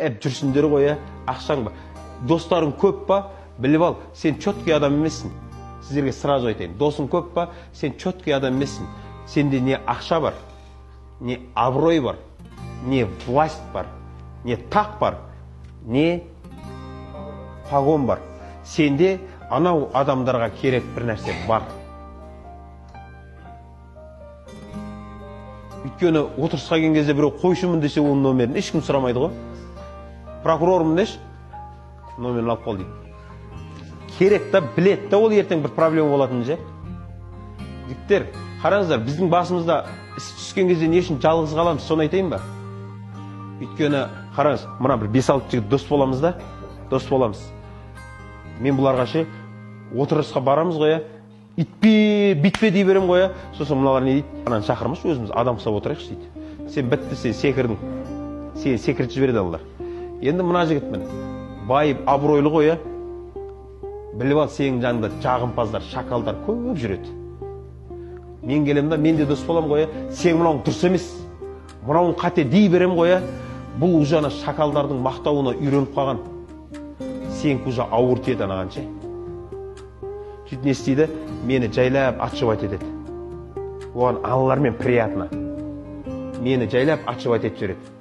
әп жүрсіндер қоя, ақшаң ба. Достарың көп па, біліп ал, сен четкий адам емессің. Сіздерге сразу айтайын, досың көп па, сен четкий адам емессің. Сенде не ақша бар, не абырой бар, не власть бар, не тақ бар, не погон бар. Сенде анау адамдарға керек бір нәрсе бар. Өйткені отырысқа келген кезде біреу қойшымын десе оның номерін ешкім сұрамайды ғой. Прокурормын деші, номерін алып қол дейді. Керек та, білет та, ол ертең бір проблема болатын же. Жігіттер, қараңыздар, біздің басымызда іс түскен кезде не үшін жалғыз қаламыз, соны айтайын ба? Өйткені, қараңыз, мына бір 5-6 жігіт дос боламыз да, дос боламыз. Мен бұларға ше, отырысқа барамыз қоя, итпе, битпе дей берем қоя, сосын мыналар не дейді? Ананы шақырмаш, өзіміз адам ұстап отырайықшы дейді. Сен бітті, сен секірдің, сен секірт жібереді алар. Енді мына жігітмін, байып, абыройлы қоя, біліп ал, сенің жанында жағымпаздар, шакалдар көп жүреді. Мен келем да, мен де дос болам қоя, сен мынауың дұрыс емес, мынауың қате дей берем қоя, бұл ұжана шакалдардың мақтауына үйреніп қалған. Сен күжа ауыр теді анаған ше. Сөйт не істейді, мені жайлап атшывать етеді. Оған аналармен приятно. Мені жайлап атшывать етіп жүреді.